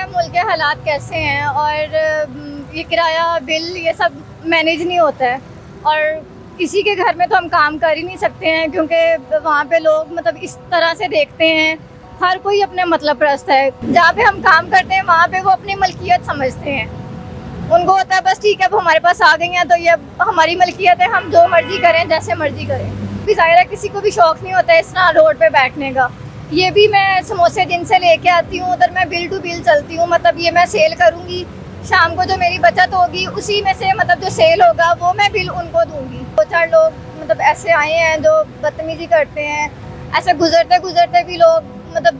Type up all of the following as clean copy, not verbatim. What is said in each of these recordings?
मुल्क के हालात कैसे हैं और ये किराया बिल ये सब मैनेज नहीं होता है और किसी के घर में तो हम काम कर ही नहीं सकते हैं क्योंकि वहाँ पे लोग मतलब इस तरह से देखते हैं। हर कोई अपने मतलब परस्त है। जहाँ पे हम काम करते हैं वहाँ पे वो अपनी मलकियत समझते हैं। उनको होता है बस ठीक है वो हमारे पास आ गई हैं तो ये हमारी मलकियत है, हम जो मर्जी करें जैसे मर्जी करें। भी ज़ाहिर है किसी को भी शौक नहीं होता है इस तरह रोड पे बैठने का। ये भी मैं समोसे जिनसे लेके आती हूँ उधर मैं बिल टू बिल चलती हूँ, मतलब ये मैं सेल करूँगी, शाम को जो मेरी बचत होगी उसी में से मतलब जो सेल होगा वो मैं बिल उनको दूंगी। 2-4 लोग मतलब ऐसे आए हैं जो बदतमीजी करते हैं, ऐसे गुजरते गुजरते भी लोग मतलब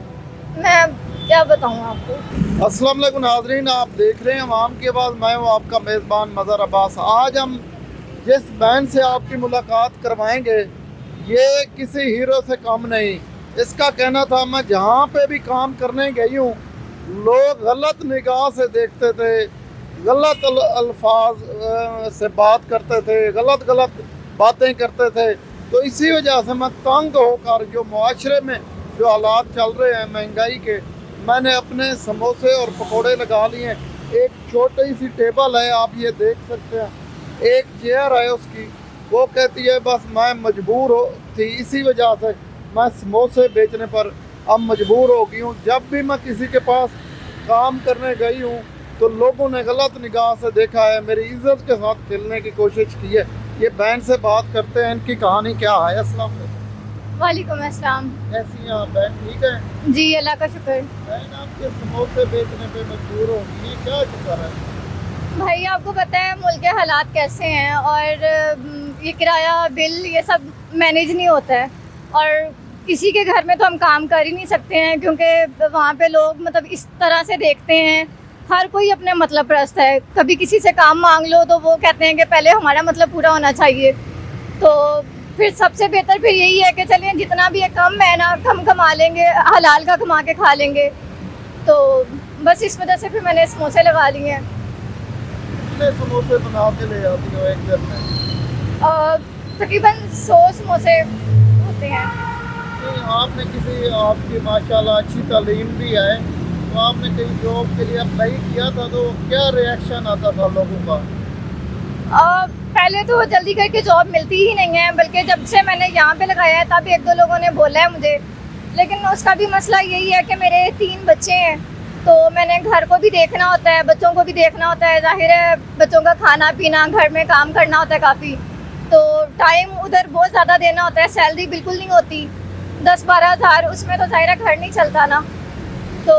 मैं क्या बताऊँ आपको। अस्सलाम वालेकुम नाज़रीन, आप देख रहे हैं अवाम की आवाज़। मैं हूँ आपका मेज़बान मज़हर अब्बास। आज हम जिस बहन से आपकी मुलाकात करवाएंगे ये किसी हीरो से कम नहीं। इसका कहना था मैं जहाँ पे भी काम करने गई हूँ लोग गलत निगाह से देखते थे, गलत अल्फाज से बात करते थे, गलत बातें करते थे। तो इसी वजह से मैं तंग होकर जो मुआशरे में जो हालात चल रहे हैं महंगाई के, मैंने अपने समोसे और पकोड़े लगा लिए। एक छोटी सी टेबल है, आप ये देख सकते हैं, एक चेयर है उसकी, वो कहती है बस मैं मजबूर थी, इसी वजह से मैं समोसे बेचने पर अब मजबूर हो गई हूँ। जब भी मैं किसी के पास काम करने गई हूँ तो लोगों ने गलत निगाह से देखा है, मेरी इज्जत के साथ खेलने की कोशिश की है। ये बहन से बात करते हैं, इनकी कहानी क्या है। अस्सलाम वालेकुम अस्सलाम। कैसी हैं आप बहन? ठीक है जी, अल्लाह का शुक्र। बहन, आपके समोसे बेचने पे मजबूर हो गई, क्या चक्कर है? भाई आपको पता है मुल्क के हालात कैसे हैं और ये किराया बिल ये सब मैनेज नहीं होता है और किसी के घर में तो हम काम कर ही नहीं सकते हैं क्योंकि वहाँ पे लोग मतलब इस तरह से देखते हैं। हर कोई अपने मतलब परस्त है। कभी किसी से काम मांग लो तो वो कहते हैं कि पहले हमारा मतलब पूरा होना चाहिए। तो फिर सबसे बेहतर फिर यही है कि चलिए जितना भी है कम है ना, कम कमा लेंगे, हलाल का कमा के खा लेंगे। तो बस इस वजह से फिर मैंने समोसे लगा लिए हैं। कितने समोसे बना के ले आती हो एक दिन में? तकरीबन 100 समोसे होते हैं। आपने किसी, आपकी माशाल्लाह अच्छी तालीम भी है, तो आपने कहीं जॉब के लिए अप्लाई किया था तो क्या रिएक्शन आता था लोगों का? पहले तो जल्दी करके जॉब मिलती ही नहीं है, बल्कि जब से मैंने यहाँ पे लगाया है तब 1-2 लोगों ने बोला है मुझे। लेकिन उसका भी मसला यही है कि मेरे 3 बच्चे हैं तो मैंने घर को भी देखना होता है, बच्चों को भी देखना होता है। जाहिर है बच्चों का खाना पीना, घर में काम करना होता है काफ़ी, तो टाइम उधर बहुत ज़्यादा देना होता है। सैलरी बिल्कुल नहीं होती, 10-12 हज़ार, उसमें तो ज़ाहिर घर नहीं चलता ना। तो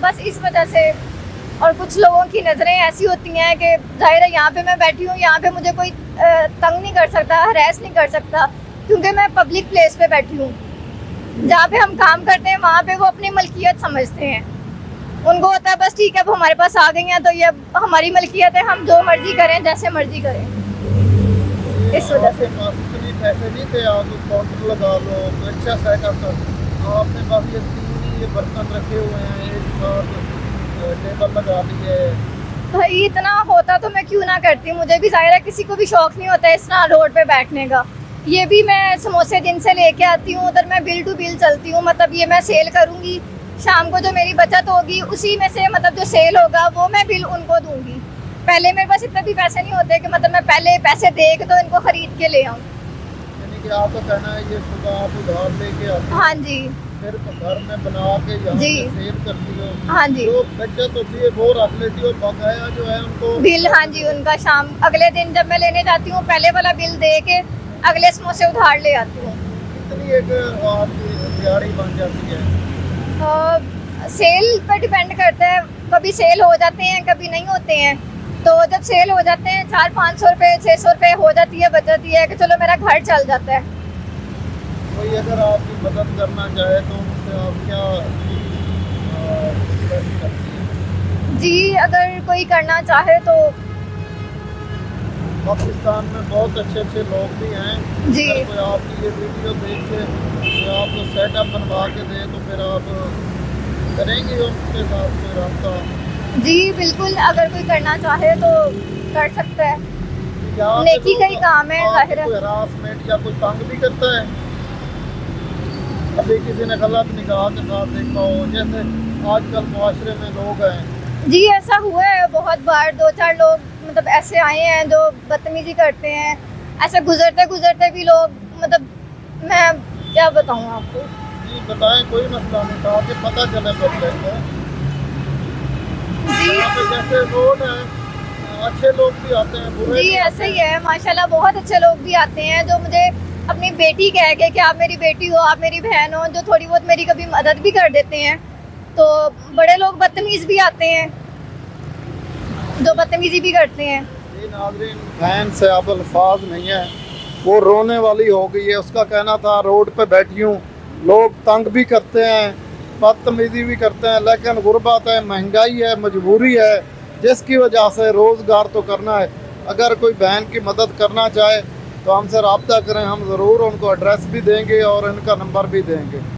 बस इस वजह से, और कुछ लोगों की नज़रें ऐसी होती हैं कि ज़ाहिर है यहाँ पे मैं बैठी हूँ, यहाँ पे मुझे कोई तंग नहीं कर सकता, हरैस नहीं कर सकता क्योंकि मैं पब्लिक प्लेस पे बैठी हूँ। जहाँ पे हम काम करते हैं वहाँ पे वो अपनी मलकियत समझते हैं। उनको होता है बस ठीक है वो हमारे पास आ गई हैं तो ये हमारी मलकियत है, हम जो मर्जी करें जैसे मर्जी करें। इस वजह से पैसे नहीं थे, आप काउंटर लगा लो, अच्छा सेटअप था, आपने बस ये बर्तन रखे हुए हैं, एक साथ टेबल लगा दी है। भाई इतना होता तो मैं क्यों ना करती, मुझे भी ज़ाहिर है किसी को भी शौक नहीं होता है इस तरह रोड पे बैठने का। ये भी मैं समोसे जिनसे लेके आती हूँ उधर मैं बिल टू बिल चलती हूँ, मतलब ये मैं सेल करूँगी, शाम को जो मेरी बचत होगी उसी में से मतलब जो सेल होगा वो मैं बिल उनको दूंगी। पहले मेरे पास इतने भी पैसे नहीं होते कि मतलब मैं पहले पैसे दे के तो इनको खरीद के ले आऊँ। यानी कि आपका कहना है ये सुबह आप उधार लेके आते हैं? हाँ जी। फिर घर में बना के यहाँ सेल करती हो? हाँ जी। तो बचत होती है वो रख लेती हो, बकाया जो है उनको बिल? हाँ जी, उनका शाम अगले दिन जब मैं लेने जाती हूँ पहले वाला बिल दे के अगले समोसे उधार ले आती हूँ। कितनी एक आपकी दिहाड़ी बन जाती है? सेल पर डिपेंड करता है, कभी सेल हो जाते हैं कभी नहीं होते हैं। तो जब सेल हो जाते हैं 400-500 रुपये 600 रुपये हो जाती है बचत, ये है कि चलो मेरा घर चल जाता है। कोई अगर आपकी मदद करना चाहे तो उससे आप क्या जी, अगर कोई करना चाहे तो पाकिस्तान में बहुत अच्छे लोग भी हैं जी। अगर कोई आपकी ये वीडियो देख के तो आपको सेटअप बनवा के दे तो फिर आप करेंगे उनके साथ कोई रब्ता? जी बिल्कुल, अगर कोई करना चाहे तो कर सकता है, नेकी का ही काम है। जाहिर है कोई हरासमेंट या कोई तंग भी करता है? अभी किसी ने गलत निगाह के साथ देखा हो, जैसे आजकल मुआशरे में लोग हैं? जी ऐसा हुआ है बहुत बार, 2-4 लोग मतलब ऐसे आए हैं जो बदतमीजी करते हैं, ऐसे गुजरते गुजरते भी लोग, मतलब मैं क्या बताऊँ आपको। जी बताएं, कोई मसला नहीं था कि पता चले पब्लिक को। जी यहाँ पे जैसे रोड है, अच्छे लोग भी आते हैं, बुरे जी भी ऐसे ही है माशाल्लाह, बहुत अच्छे लोग भी आते हैं जो मुझे अपनी बेटी कह के कि आप मेरी बेटी हो, आप मेरी बहन हो, जो थोड़ी बहुत मेरी कभी मदद भी कर देते हैं। तो बड़े लोग बदतमीज भी आते हैं जो बदतमीजी भी करते हैं। जी नाज़रीन, बहन से अब अल्फाज नहीं है, वो रोने वाली हो गई है। उसका कहना था रोड पे बैठी हूँ, लोग तंग भी करते हैं, बदतमीजी भी करते हैं, लेकिन गुर्बत है, महंगाई है, मजबूरी है, जिसकी वजह से रोज़गार तो करना है। अगर कोई बहन की मदद करना चाहे तो हमसे रब्ता करें, हम ज़रूर उनको एड्रेस भी देंगे और इनका नंबर भी देंगे।